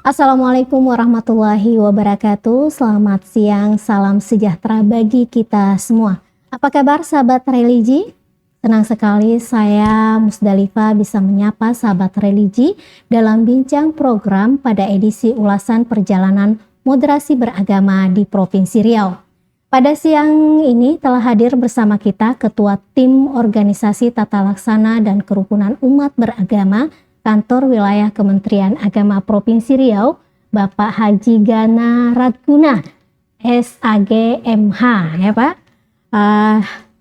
Assalamualaikum warahmatullahi wabarakatuh. Selamat siang, salam sejahtera bagi kita semua. Apa kabar sahabat religi? Senang sekali saya Musdalifah bisa menyapa sahabat religi dalam bincang program pada edisi ulasan perjalanan moderasi beragama di Provinsi Riau. Pada siang ini telah hadir bersama kita Ketua Tim Organisasi Tata Laksana dan Kerukunan Umat Beragama Kantor Wilayah Kementerian Agama Provinsi Riau, Bapak Haji Gana Ratguna, SAG MH, ya Pak.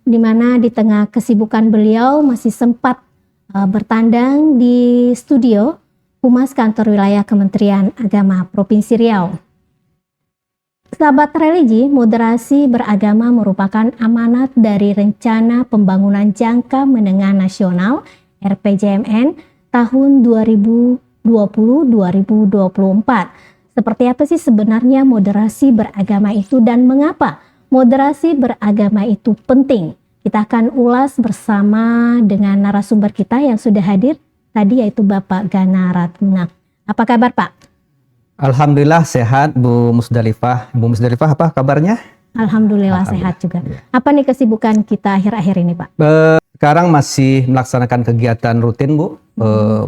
Di mana di tengah kesibukan beliau masih sempat bertandang di studio Humas Kantor Wilayah Kementerian Agama Provinsi Riau. Sahabat religi, moderasi beragama merupakan amanat dari Rencana Pembangunan Jangka Menengah Nasional RPJMN tahun 2020-2024. Seperti apa sih sebenarnya moderasi beragama itu dan mengapa moderasi beragama itu penting? Kita akan ulas bersama dengan narasumber kita yang sudah hadir tadi, yaitu Bapak Gana Ratguna. Apa kabar Pak? Alhamdulillah sehat Bu Musdalifah. Bu Musdalifah apa kabarnya? Alhamdulillah sehat juga. Apa nih kesibukan kita akhir-akhir ini Pak? Sekarang masih melaksanakan kegiatan rutin Bu,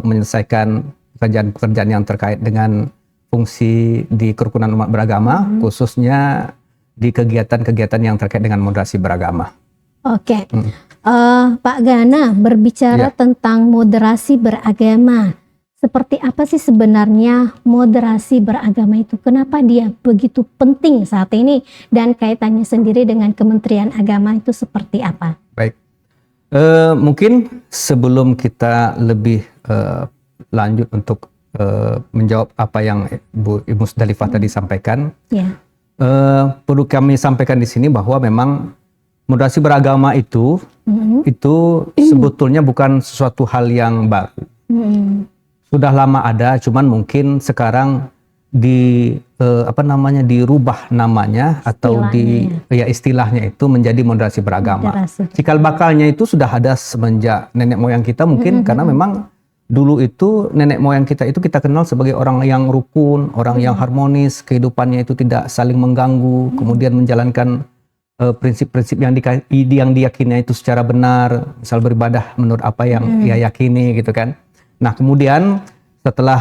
menyelesaikan pekerjaan-pekerjaan yang terkait dengan fungsi di kerukunan umat beragama, khususnya di kegiatan-kegiatan yang terkait dengan moderasi beragama. Oke. Pak Gana, berbicara tentang moderasi beragama, seperti apa sih sebenarnya moderasi beragama itu? Kenapa dia begitu penting saat ini? Dan kaitannya sendiri dengan Kementerian Agama itu seperti apa? Baik. Mungkin sebelum kita lebih lanjut untuk menjawab apa yang Bu Musdalifah tadi sampaikan, perlu kami sampaikan di sini bahwa memang moderasi beragama itu sebetulnya bukan sesuatu hal yang baru. Sudah lama ada, cuman mungkin sekarang dirubah namanya atau istilahnya itu menjadi moderasi beragama. Cikal bakalnya itu sudah ada semenjak nenek moyang kita mungkin, karena memang dulu itu nenek moyang kita itu kita kenal sebagai orang yang rukun, orang yang harmonis, kehidupannya itu tidak saling mengganggu, kemudian menjalankan prinsip-prinsip yang diyakini itu secara benar, misal beribadah menurut apa yang ia yakini gitu kan. Nah kemudian setelah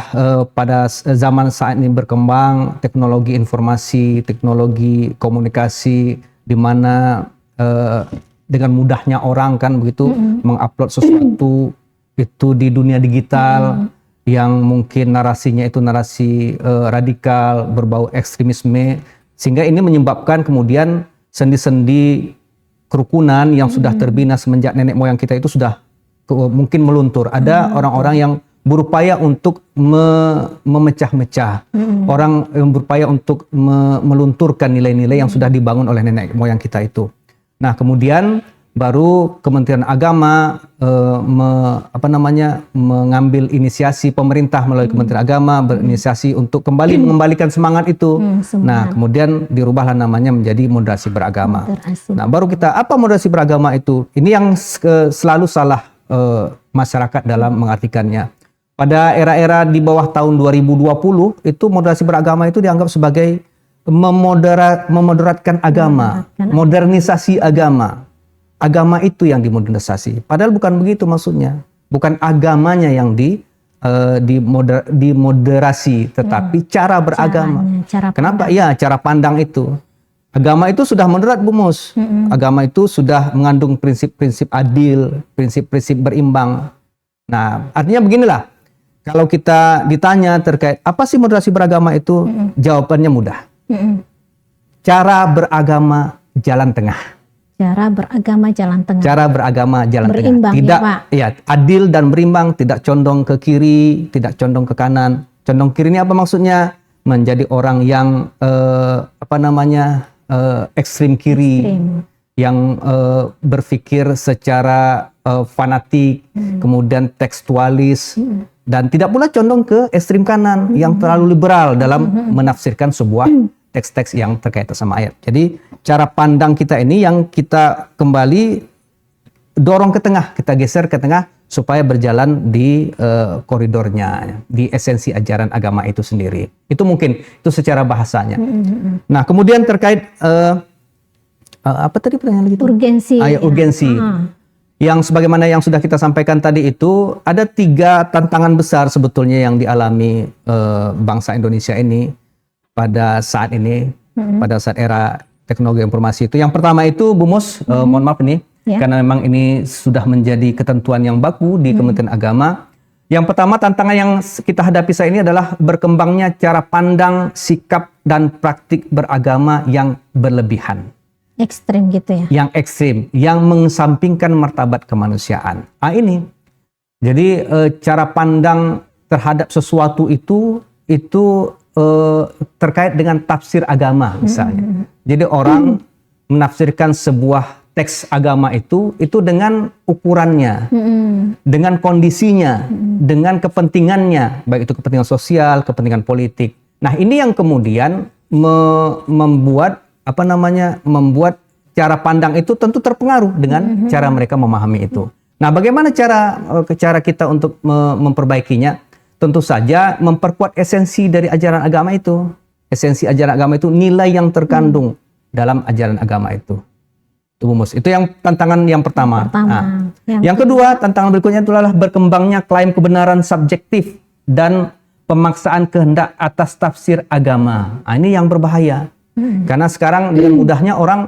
pada zaman saat ini berkembang teknologi informasi, teknologi komunikasi, di mana dengan mudahnya orang kan begitu mengupload sesuatu itu di dunia digital yang mungkin narasinya itu narasi radikal, berbau ekstremisme, sehingga ini menyebabkan kemudian sendi-sendi kerukunan yang sudah terbina semenjak nenek moyang kita itu sudah mungkin meluntur. Ada orang-orang yang berupaya untuk memecah-mecah, orang yang berupaya untuk melunturkan nilai-nilai yang sudah dibangun oleh nenek moyang kita itu. Nah kemudian baru Kementerian Agama mengambil inisiasi, pemerintah melalui Kementerian Agama berinisiasi untuk kembali mengembalikan semangat itu. Nah kemudian dirubahlah namanya menjadi moderasi beragama. Nah baru kita, apa moderasi beragama itu? Ini yang selalu salah masyarakat dalam mengartikannya. Pada era-era di bawah tahun 2020 itu moderasi beragama itu dianggap sebagai memoderatkan agama, modernisasi agama. Agama itu yang dimodernisasi. Padahal bukan begitu maksudnya. Bukan agamanya yang dimoderasi, tetapi cara beragama. Kenapa? Ya, cara pandang itu. Agama itu sudah moderat Bu Mus. Agama itu sudah mengandung prinsip-prinsip adil, prinsip-prinsip berimbang. Nah, artinya beginilah. Kalau kita ditanya terkait apa sih moderasi beragama itu, jawabannya mudah. Cara beragama jalan tengah. Cara beragama jalan tengah. Cara beragama jalan berimbang, tengah. Tidak, ya, Pak? Adil dan berimbang, tidak condong ke kiri, tidak condong ke kanan. Condong kiri ini apa maksudnya? Menjadi orang yang ekstrim kiri, yang berpikir secara fanatik, kemudian tekstualis, dan tidak pula condong ke ekstrim kanan yang terlalu liberal dalam menafsirkan sebuah teks-teks yang terkait sama ayat. Jadi cara pandang kita ini yang kita kembali dorong ke tengah, kita geser ke tengah supaya berjalan di koridornya, di esensi ajaran agama itu sendiri. Itu mungkin itu secara bahasanya. Nah, kemudian terkait apa tadi pertanyaan gitu? Urgensi. Urgensi. Yang sebagaimana yang sudah kita sampaikan tadi itu, ada 3 tantangan besar sebetulnya yang dialami bangsa Indonesia ini pada saat ini, pada saat era teknologi informasi itu. Yang pertama itu, Bu Mus, mohon maaf ini, karena memang ini sudah menjadi ketentuan yang baku di Kementerian Agama. Yang pertama tantangan yang kita hadapi saat ini adalah berkembangnya cara pandang, sikap, dan praktik beragama yang berlebihan. Ekstrim gitu ya? Yang ekstrim, yang mengesampingkan martabat kemanusiaan. Ini. Jadi cara pandang terhadap sesuatu itu terkait dengan tafsir agama misalnya. Jadi orang menafsirkan sebuah teks agama itu dengan ukurannya, dengan kondisinya, dengan kepentingannya, baik itu kepentingan sosial, kepentingan politik. Nah, ini yang kemudian membuat cara pandang itu tentu terpengaruh dengan cara mereka memahami itu. Nah, bagaimana cara kita untuk memperbaikinya? Tentu saja memperkuat esensi dari ajaran agama itu. Esensi ajaran agama itu nilai yang terkandung dalam ajaran agama itu. Itu Bu Mus. Itu yang tantangan yang pertama. Nah, yang kedua, tantangan berikutnya adalah berkembangnya klaim kebenaran subjektif dan pemaksaan kehendak atas tafsir agama. Ini yang berbahaya. Karena sekarang dengan mudahnya orang,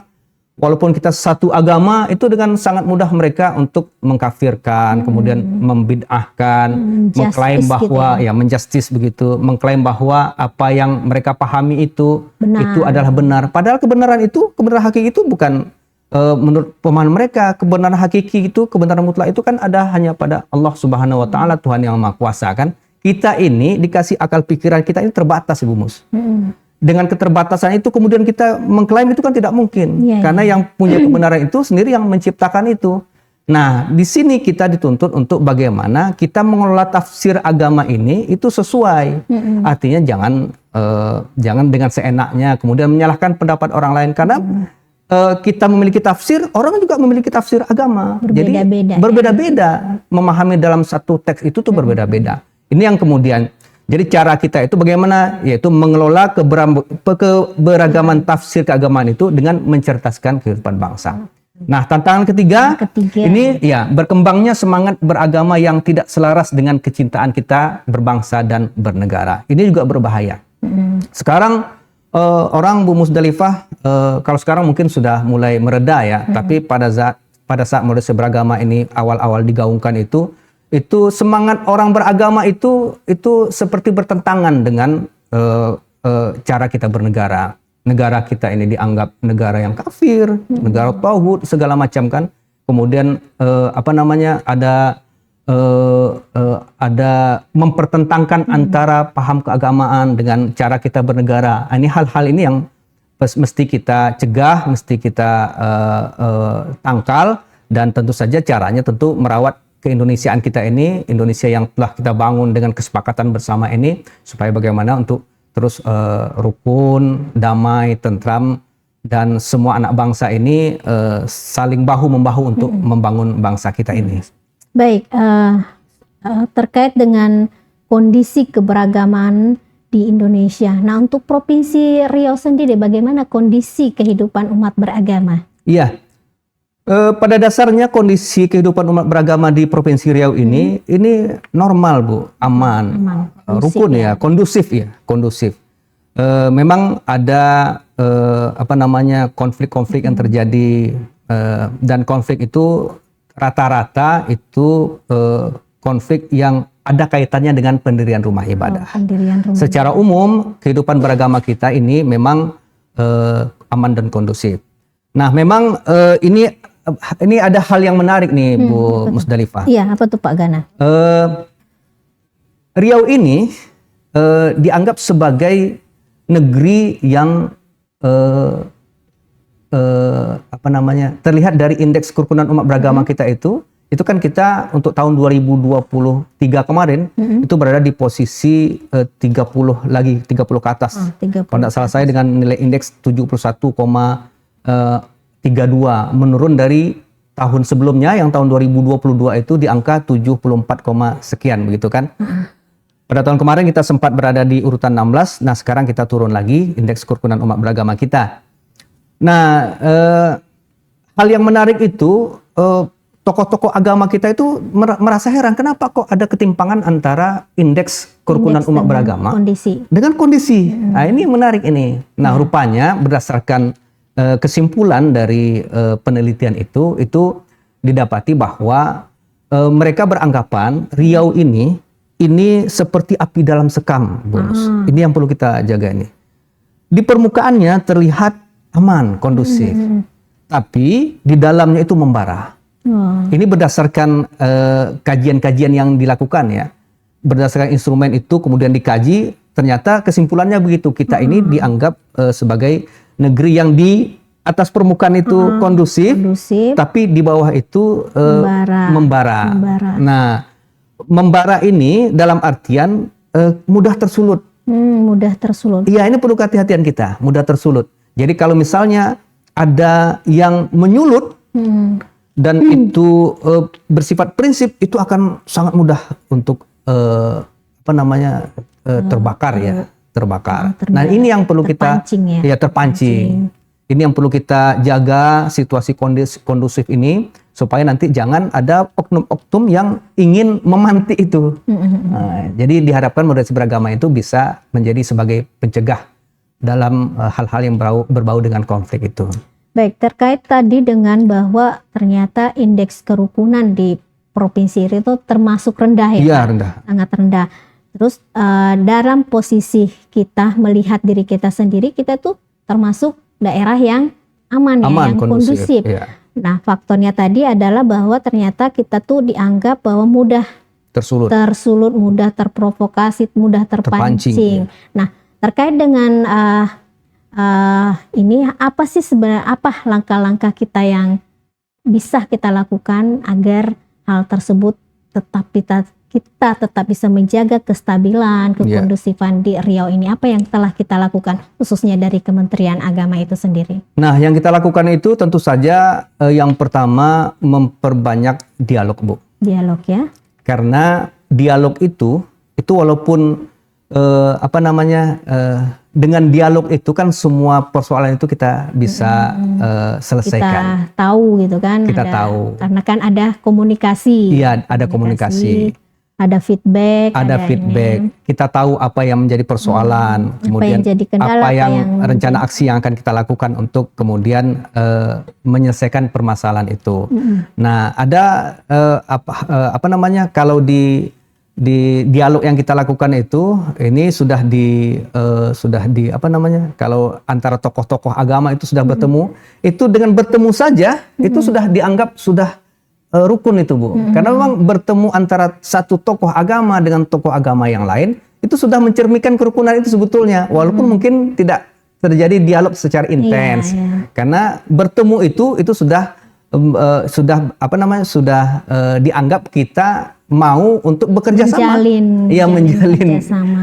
walaupun kita satu agama, itu dengan sangat mudah mereka untuk mengkafirkan, kemudian membid'ahkan, mengklaim bahwa menjustis begitu, mengklaim bahwa apa yang mereka pahami itu adalah benar. Padahal kebenaran hakiki itu bukan menurut pemahaman mereka. Kebenaran hakiki itu, kebenaran mutlak itu kan ada hanya pada Allah Subhanahu wa taala, Tuhan yang Maha Kuasa kan. Kita ini dikasih akal pikiran kita ini terbatas, Ibu Mus. Dengan keterbatasan itu kemudian kita mengklaim itu kan tidak mungkin. Karena yang punya kebenaran itu sendiri yang menciptakan itu. Nah, di sini kita dituntut untuk bagaimana kita mengelola tafsir agama ini itu sesuai. Artinya jangan dengan seenaknya kemudian menyalahkan pendapat orang lain, karena kita memiliki tafsir, orang juga memiliki tafsir agama. Jadi berbeda-beda memahami dalam satu teks itu tuh berbeda-beda. Ini yang kemudian jadi cara kita itu bagaimana, yaitu mengelola keberagaman tafsir keagamaan itu dengan mencerdaskan kehidupan bangsa. Nah, tantangan ketiga ini berkembangnya semangat beragama yang tidak selaras dengan kecintaan kita berbangsa dan bernegara. Ini juga berbahaya. Sekarang orang Bu Musdalifah, kalau sekarang mungkin sudah mulai mereda ya, tapi pada saat moderasi beragama ini awal-awal digaungkan itu semangat orang beragama itu seperti bertentangan dengan cara kita bernegara. Negara kita ini dianggap negara yang kafir, negara tauhid segala macam kan. Kemudian ada mempertentangkan antara paham keagamaan dengan cara kita bernegara. Ini hal-hal ini yang mesti kita cegah, mesti kita tangkal, dan tentu saja caranya tentu merawat keindonesiaan kita ini, Indonesia yang telah kita bangun dengan kesepakatan bersama ini, supaya bagaimana untuk terus rukun, damai, tentram, dan semua anak bangsa ini saling bahu-membahu untuk membangun bangsa kita ini. Baik, terkait dengan kondisi keberagaman di Indonesia. Nah, untuk Provinsi Riau sendiri, bagaimana kondisi kehidupan umat beragama? Iya. Pada dasarnya kondisi kehidupan umat beragama di Provinsi Riau ini normal, Bu, aman, rukun ya, kondusif. Memang ada konflik-konflik yang terjadi, dan konflik itu rata-rata itu konflik yang ada kaitannya dengan pendirian rumah ibadah. Secara umum kehidupan beragama kita ini memang aman dan kondusif. Nah, memang ini ada hal yang menarik nih, Bu Musdalifah. Iya, apa tuh Pak Gana? Riau ini dianggap sebagai negeri yang terlihat dari indeks kerukunan umat beragama kita itu kan kita untuk tahun 2023 kemarin itu berada di posisi 30 ke atas. 30. Kalau tidak salah saya dengan nilai indeks 71,32, menurun dari tahun sebelumnya yang tahun 2022 itu di angka 74, sekian begitu kan. Pada tahun kemarin kita sempat berada di urutan 16, nah sekarang kita turun lagi indeks kerukunan umat beragama kita. Nah, hal yang menarik itu tokoh-tokoh agama kita itu merasa heran kenapa kok ada ketimpangan antara indeks kerukunan umat beragama dengan kondisi. Nah, ini menarik ini. Nah, rupanya berdasarkan kesimpulan dari penelitian itu didapati bahwa mereka beranggapan Riau ini seperti api dalam sekam, Bonus. Ini yang perlu kita jaga ini. Di permukaannya terlihat aman, kondusif, tapi di dalamnya itu membara. Ini berdasarkan kajian-kajian yang dilakukan ya, berdasarkan instrumen itu kemudian dikaji, ternyata kesimpulannya begitu, kita ini dianggap sebagai negeri yang di atas permukaan itu kondusif, tapi di bawah itu membara. Nah, membara ini dalam artian mudah tersulut. Mudah tersulut. Iya, ini perlu kehati-hatian kita, mudah tersulut. Jadi kalau misalnya ada yang menyulut dan itu bersifat prinsip, itu akan sangat mudah untuk terbakar ya. Nah, ini yang perlu kita terpancing. Ini yang perlu kita jaga, situasi kondusif ini supaya nanti jangan ada oknum-oknum yang ingin memanti itu. Nah, jadi diharapkan moderasi beragama itu bisa menjadi sebagai pencegah dalam hal-hal yang berbau dengan konflik itu. Baik, terkait tadi dengan bahwa ternyata indeks kerukunan di Provinsi Riau itu termasuk rendah ya? Iya, rendah. Sangat rendah. Terus dalam posisi kita melihat diri kita sendiri, kita tuh termasuk daerah yang aman ya, yang kondusif. Iya. Nah, faktornya tadi adalah bahwa ternyata kita tuh dianggap bahwa mudah tersulut, mudah terprovokasi, mudah terpancing. Ya. Nah, terkait dengan ini apa sih sebenarnya, apa langkah-langkah kita yang bisa kita lakukan agar hal tersebut kita tetap bisa menjaga kestabilan, kekondusifan di Riau ini? Apa yang telah kita lakukan khususnya dari Kementerian Agama itu sendiri? Nah, yang kita lakukan itu tentu saja yang pertama memperbanyak dialog, Bu. Dialog ya. Karena dialog itu walaupun dengan dialog itu kan semua persoalan itu kita bisa selesaikan. Kita tahu gitu kan. Kita tahu. Karena kan ada komunikasi. Iya, ada komunikasi. Ada feedback. Ini. Kita tahu apa yang menjadi persoalan, kemudian apa yang rencana aksi yang akan kita lakukan untuk kemudian menyelesaikan permasalahan itu. Nah, ada kalau di dialog yang kita lakukan itu, ini sudah di kalau antara tokoh-tokoh agama itu sudah bertemu, itu dengan bertemu saja itu sudah dianggap sudah rukun itu, Bu. Karena memang bertemu antara satu tokoh agama dengan tokoh agama yang lain itu sudah mencerminkan kerukunan itu sebetulnya, walaupun mungkin tidak terjadi dialog secara intens. Karena bertemu itu sudah dianggap kita mau untuk bekerja sama,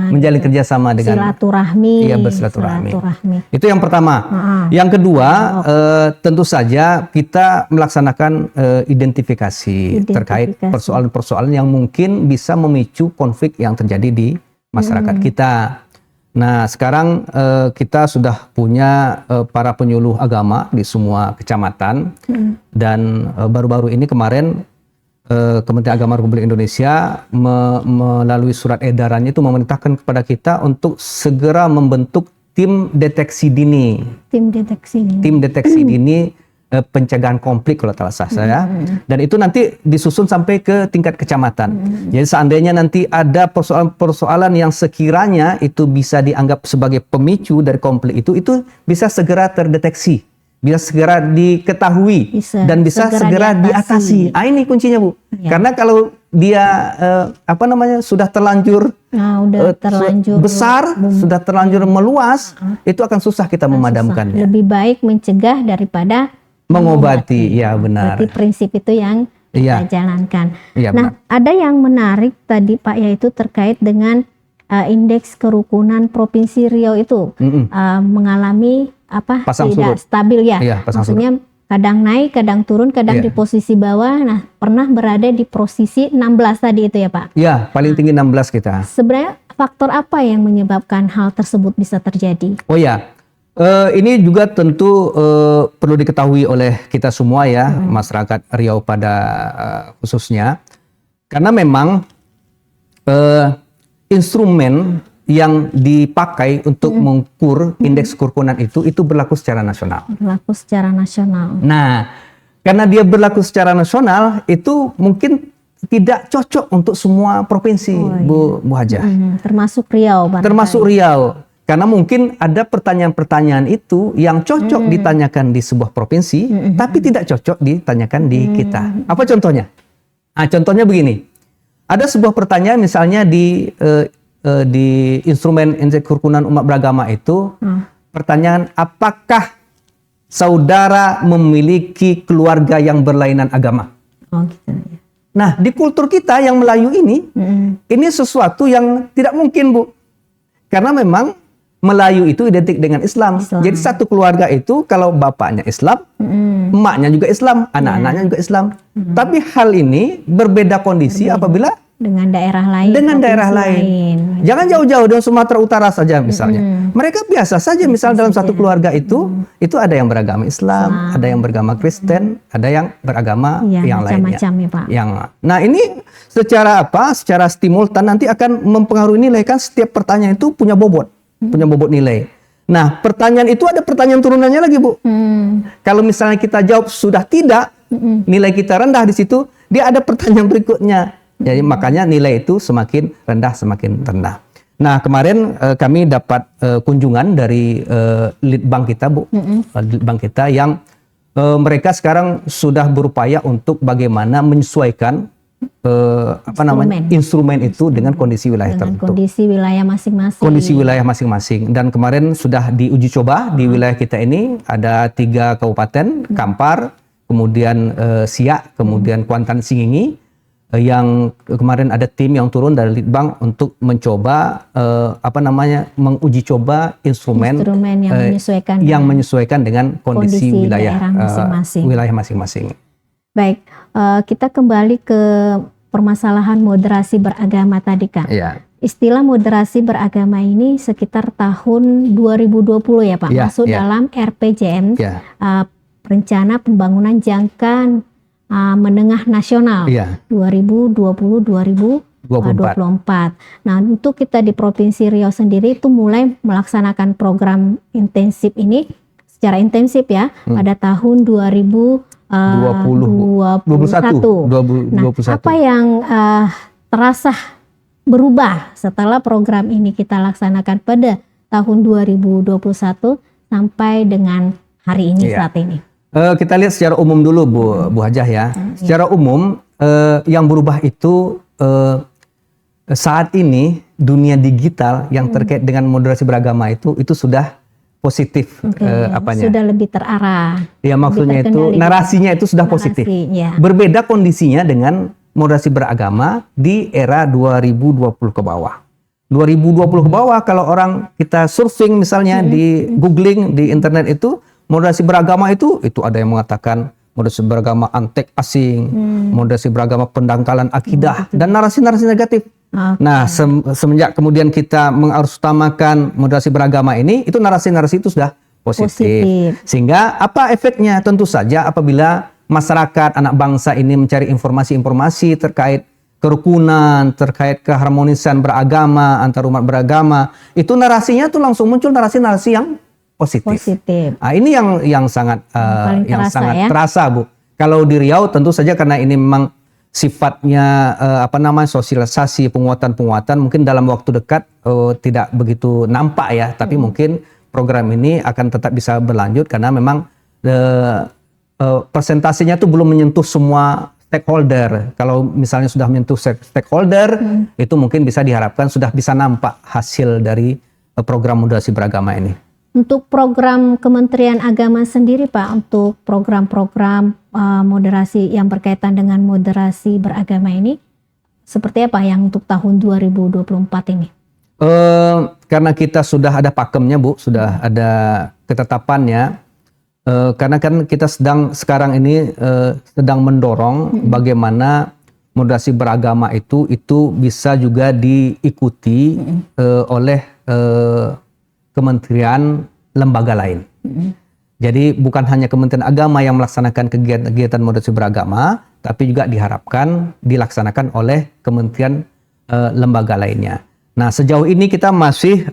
menjalin kerjasama dengan silaturahmi. Iya, bersilaturahmi. Itu yang pertama. Yang kedua, tentu saja kita melaksanakan identifikasi terkait persoalan-persoalan yang mungkin bisa memicu konflik yang terjadi di masyarakat kita. Nah, sekarang kita sudah punya para penyuluh agama di semua kecamatan, dan baru-baru ini kemarin Kementerian Agama Republik Indonesia melalui surat edarannya itu memerintahkan kepada kita untuk segera membentuk tim deteksi dini. Tim deteksi dini pencegahan konflik kalau tak salah saya. Dan itu nanti disusun sampai ke tingkat kecamatan. Jadi seandainya nanti ada persoalan-persoalan yang sekiranya itu bisa dianggap sebagai pemicu dari konflik itu bisa segera terdeteksi, bisa segera diketahui, dan bisa segera diatasi. Ini kuncinya, Bu. Karena kalau dia sudah terlanjur besar, sudah terlanjur meluas, itu akan susah kita memadamkannya. Lebih baik mencegah daripada mengobati. Ya, benar. Berarti prinsip itu yang kita jalankan. Nah, ada yang menarik tadi, Pak, yaitu terkait dengan indeks kerukunan Provinsi Riau itu mengalami tidak stabil ya. Maksudnya kadang naik, kadang turun, kadang di posisi bawah. Nah, pernah berada di posisi 16 tadi itu ya Pak? Ya, paling tinggi 16 kita. Sebenarnya faktor apa yang menyebabkan hal tersebut bisa terjadi? Oh ya, ini juga tentu perlu diketahui oleh kita semua ya, masyarakat Riau pada khususnya. Karena memang instrumen yang dipakai untuk mengukur indeks kerukunan itu berlaku secara nasional. Berlaku secara nasional. Nah, karena dia berlaku secara nasional, itu mungkin tidak cocok untuk semua provinsi, Bu Hajah. Termasuk Riau. Termasuk Riau. Karena mungkin ada pertanyaan-pertanyaan itu yang cocok ditanyakan di sebuah provinsi, tapi tidak cocok ditanyakan di kita. Apa contohnya? Nah, contohnya begini. Ada sebuah pertanyaan misalnya di instrumen indeks kerukunan umat beragama itu, pertanyaan apakah saudara memiliki keluarga yang berlainan agama? Oh gitu. Nah, di kultur kita yang Melayu ini sesuatu yang tidak mungkin, Bu. Karena memang Melayu itu identik dengan Islam. Jadi satu keluarga itu kalau bapaknya Islam, emaknya juga Islam, anak-anaknya juga Islam. Tapi hal ini berbeda kondisi apabila dengan daerah lain. Dengan daerah lain. Jangan jauh-jauh dari Sumatera Utara saja misalnya. Mereka biasa saja misal dalam satu keluarga itu ada yang beragama Islam, ada yang beragama Kristen, ada yang beragama yang lainnya. Ya, Pak. Nah, ini secara Secara simultan nanti akan mempengaruhi nilai, kan setiap pertanyaan itu punya bobot nilai. Nah, pertanyaan itu ada pertanyaan turunannya lagi, Bu. Kalau misalnya kita jawab sudah tidak, nilai kita rendah di situ, dia ada pertanyaan berikutnya. Jadi makanya nilai itu semakin rendah. Nah, kemarin kami dapat kunjungan dari Litbang kita, Bu. Litbang kita yang mereka sekarang sudah berupaya untuk bagaimana menyesuaikan instrumen itu dengan kondisi wilayah tertentu. Kondisi wilayah masing-masing. Dan kemarin sudah diuji coba di wilayah kita ini ada 3 kabupaten, Kampar, kemudian Siak, kemudian Kuantan Singingi, yang kemarin ada tim yang turun dari Litbang untuk mencoba menguji coba instrumen yang menyesuaikan dengan kondisi wilayah masing-masing. Baik, kita kembali ke permasalahan moderasi beragama tadi, Kak. Ya. Istilah moderasi beragama ini sekitar tahun 2020 ya, Pak, masuk dalam RPJM, Rencana Pembangunan Jangka Menengah Nasional 2020-2024. Nah, untuk kita di Provinsi Riau sendiri itu mulai melaksanakan program intensif ini secara intensif ya pada tahun 2021. Nah, apa yang terasa berubah setelah program ini kita laksanakan pada tahun 2021 sampai dengan hari ini saat ini? Kita lihat secara umum dulu, Bu Hajah ya. Secara umum yang berubah itu saat ini dunia digital yang terkait dengan moderasi beragama itu sudah positif. Sudah lebih terarah. Ya, maksudnya itu narasinya itu sudah positif. Berbeda kondisinya dengan moderasi beragama di era 2020 ke bawah. 2020 ke bawah kalau orang kita surfing misalnya di googling di internet itu moderasi beragama itu ada yang mengatakan moderasi beragama antek asing, moderasi beragama pendangkalan akidah dan narasi-narasi negatif. Nah, semenjak kemudian kita mengarusutamakan moderasi beragama ini, itu narasi-narasi itu sudah positif. Sehingga apa efeknya? Tentu saja apabila masyarakat anak bangsa ini mencari informasi-informasi terkait kerukunan, terkait keharmonisan beragama antar umat beragama, itu narasinya tuh langsung muncul narasi-narasi yang positif. Nah, ini yang sangat terasa, Bu. Kalau di Riau tentu saja karena ini memang sifatnya sosialisasi penguatan mungkin dalam waktu dekat tidak begitu nampak ya, tapi mungkin program ini akan tetap bisa berlanjut karena memang persentasenya itu belum menyentuh semua stakeholder. Kalau misalnya sudah menyentuh stakeholder, itu mungkin bisa diharapkan sudah bisa nampak hasil dari program moderasi beragama ini. Untuk program Kementerian Agama sendiri, Pak, untuk program-program moderasi yang berkaitan dengan moderasi beragama ini, seperti apa yang untuk tahun 2024 ini? Karena kita sudah ada pakemnya, Bu, sudah ada ketetapannya, Karena kan kita sekarang ini sedang mendorong bagaimana moderasi beragama itu bisa juga diikuti oleh kementerian lembaga lain. Jadi bukan hanya Kementerian Agama yang melaksanakan kegiatan moderasi beragama, tapi juga diharapkan dilaksanakan oleh kementerian lembaga lainnya. Nah, sejauh ini kita masih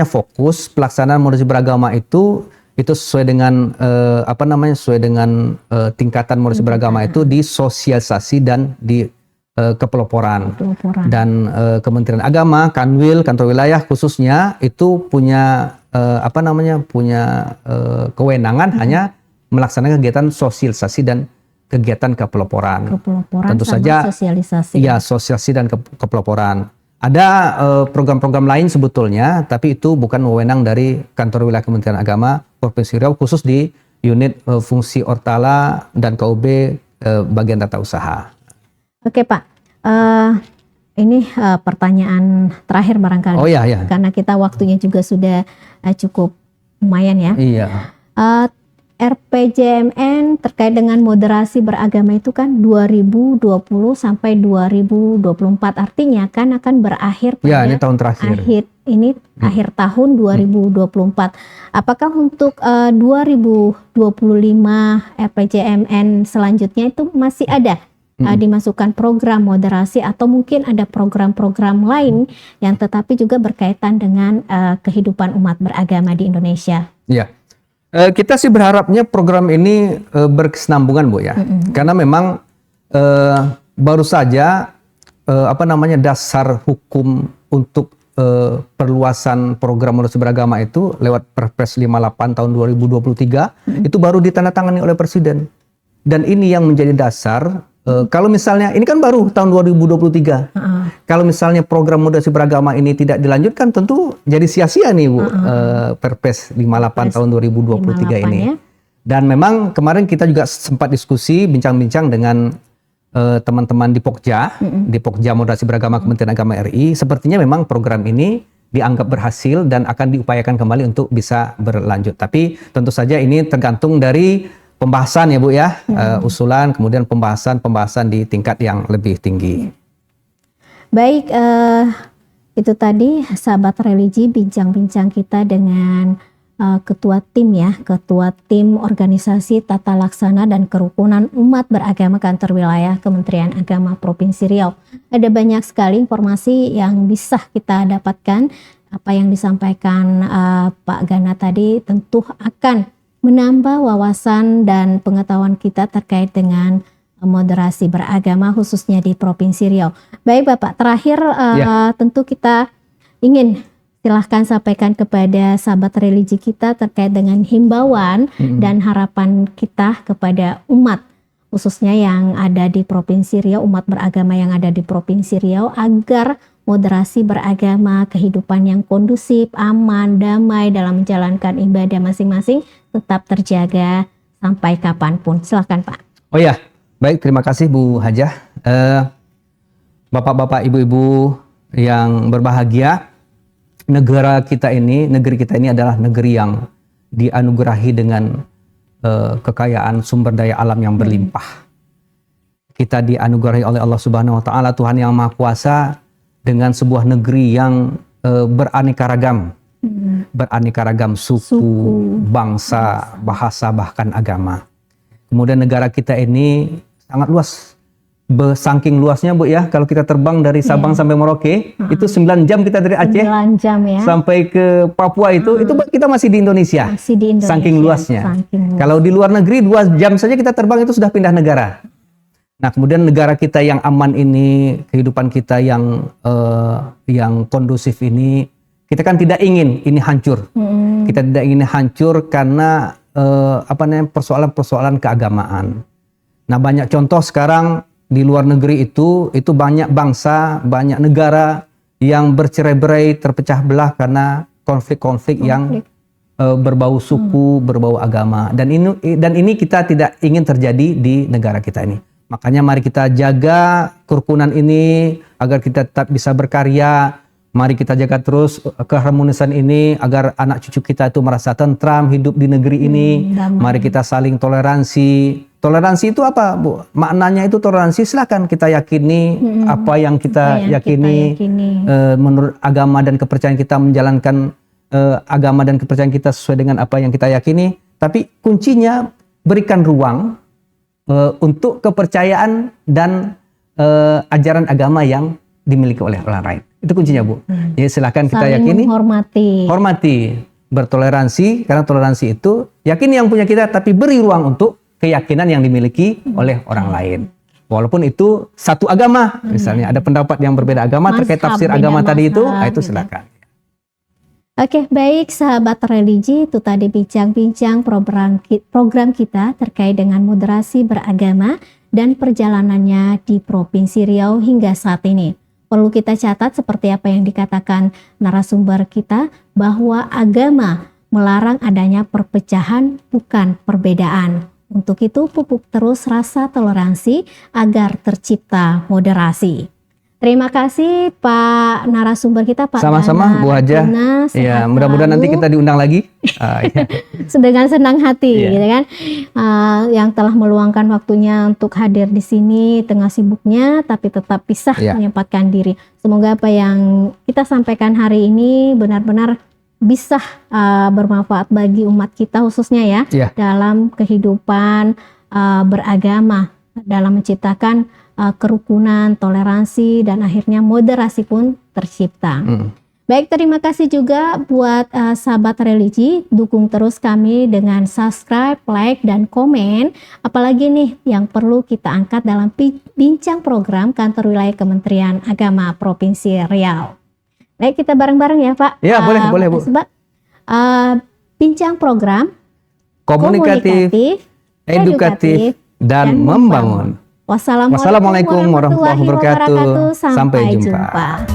fokus pelaksanaan moderasi beragama itu sesuai dengan sesuai dengan tingkatan moderasi beragama itu di sosialisasi dan di kepeloporan. Dan Kementerian Agama, Kanwil, Kantor Wilayah khususnya itu punya kewenangan hanya melaksanakan kegiatan sosialisasi dan kegiatan kepeloporan. Tentu saja sosialisasi. Ya, sosialisasi dan kepeloporan. Ada program-program lain sebetulnya, tapi itu bukan wewenang dari Kantor Wilayah Kementerian Agama Provinsi Riau, khusus di unit fungsi Ortala dan KUB bagian tata usaha. Oke Pak, ini pertanyaan terakhir barangkali. Oh ya. Karena kita waktunya juga sudah cukup lumayan ya. Iya. RPJMN terkait dengan moderasi beragama itu kan 2020 sampai 2024, artinya kan akan berakhir pada ini tahun terakhir. Akhir tahun 2024. Apakah untuk 2025 RPJMN selanjutnya itu masih ada dimasukkan program moderasi, atau mungkin ada program-program lain yang tetapi juga berkaitan dengan kehidupan umat beragama di Indonesia? Iya. Kita sih berharapnya program ini berkesinambungan, Bu ya. Karena memang baru saja dasar hukum untuk perluasan program moderasi beragama itu lewat Perpres 58 tahun 2023 itu baru ditandatangani oleh Presiden. Dan ini yang menjadi dasar kalau misalnya ini kan baru tahun 2023. Kalau misalnya program moderasi beragama ini tidak dilanjutkan, tentu jadi sia-sia nih Bu, Perpres 58 tahun 2023 ini. Ya. Dan memang kemarin kita juga sempat diskusi, bincang-bincang dengan teman-teman di Pokja, di Pokja Moderasi Beragama Kementerian Agama RI. Sepertinya memang program ini dianggap berhasil dan akan diupayakan kembali untuk bisa berlanjut. Tapi tentu saja ini tergantung dari pembahasan ya Bu ya, usulan, kemudian pembahasan di tingkat yang lebih tinggi. Baik, itu tadi sahabat religi bincang-bincang kita dengan ketua tim organisasi tata laksana dan kerukunan umat beragama Kantor Wilayah Kementerian Agama Provinsi Riau. Ada banyak sekali informasi yang bisa kita dapatkan. Apa yang disampaikan Pak Gana tadi tentu akan menambah wawasan dan pengetahuan kita terkait dengan moderasi beragama khususnya di Provinsi Riau. Baik Bapak, terakhir tentu kita ingin silahkan sampaikan kepada sahabat religi kita terkait dengan himbauan dan harapan kita kepada umat khususnya yang ada di Provinsi Riau, umat beragama yang ada di Provinsi Riau, agar moderasi beragama, kehidupan yang kondusif, aman, damai dalam menjalankan ibadah masing-masing tetap terjaga sampai kapanpun. Silakan Pak. Oh ya, baik, terima kasih Bu Hajah. Bapak-bapak, ibu-ibu yang berbahagia, negeri kita ini adalah negeri yang dianugerahi dengan kekayaan sumber daya alam yang berlimpah. Kita dianugerahi oleh Allah Subhanahu wa taala, Tuhan yang Maha Kuasa, dengan sebuah negeri yang beraneka ragam suku, bangsa, bahasa, bahkan agama. Kemudian negara kita ini sangat luas. Saking luasnya Bu ya, kalau kita terbang dari Sabang sampai Merauke, itu 9 jam kita dari Aceh 9 jam ya. sampai ke Papua itu kita masih di Indonesia. Masih di Indonesia. Saking luasnya. Kalau di luar negeri 2 jam saja kita terbang itu sudah pindah negara. Nah, kemudian negara kita yang aman ini, kehidupan kita yang kondusif ini, kita kan tidak ingin ini hancur. Kita tidak ingin hancur karena persoalan-persoalan keagamaan. Nah, banyak contoh sekarang di luar negeri itu banyak bangsa, banyak negara yang bercerai-berai, terpecah belah karena konflik-konflik yang berbau suku, berbau agama. Dan ini kita tidak ingin terjadi di negara kita ini. Makanya mari kita jaga kerukunan ini agar kita tetap bisa berkarya, Mari kita jaga terus keharmonisan ini agar anak cucu kita itu merasa tentram hidup di negeri ini. Mari kita saling toleransi. Toleransi itu apa, Bu? Maknanya itu toleransi, silakan kita yakini apa yang kita yakini. Menurut agama dan kepercayaan kita, menjalankan agama dan kepercayaan kita sesuai dengan apa yang kita yakini. Tapi kuncinya berikan ruang untuk kepercayaan dan ajaran agama yang dimiliki oleh orang lain. Itu kuncinya, Bu. Jadi silakan kita yakini, hormati, bertoleransi, karena toleransi itu yakini yang punya kita, tapi beri ruang untuk keyakinan yang dimiliki oleh orang lain. Walaupun itu satu agama, misalnya ada pendapat yang berbeda agama terkait tafsir agama tadi itu silakan. Oke, baik sahabat religi, itu tadi bincang-bincang program kita terkait dengan moderasi beragama dan perjalanannya di Provinsi Riau hingga saat ini. Perlu kita catat seperti apa yang dikatakan narasumber kita, bahwa agama melarang adanya perpecahan, bukan perbedaan. Untuk itu pupuk terus rasa toleransi agar tercipta moderasi. Terima kasih Pak narasumber kita, Pak. Sama-sama Bu Haja. Ya, mudah-mudahan nanti kita diundang lagi. Dengan senang hati, gitu kan. Yang telah meluangkan waktunya untuk hadir di sini tengah sibuknya, tapi tetap bisa menyempatkan diri. Semoga apa yang kita sampaikan hari ini benar-benar bisa bermanfaat bagi umat kita khususnya dalam kehidupan beragama, dalam menciptakan kerukunan, toleransi, dan akhirnya moderasi pun tercipta. Baik, terima kasih juga buat sahabat religi, dukung terus kami dengan subscribe, like, dan komen. Apalagi nih yang perlu kita angkat dalam bincang program Kantor Wilayah Kementerian Agama Provinsi Riau. Baik, kita bareng-bareng ya Pak. Ya, boleh Bu. Bincang program komunikatif, edukatif, dan membangun. Wassalamualaikum warahmatullahi wabarakatuh. Sampai jumpa.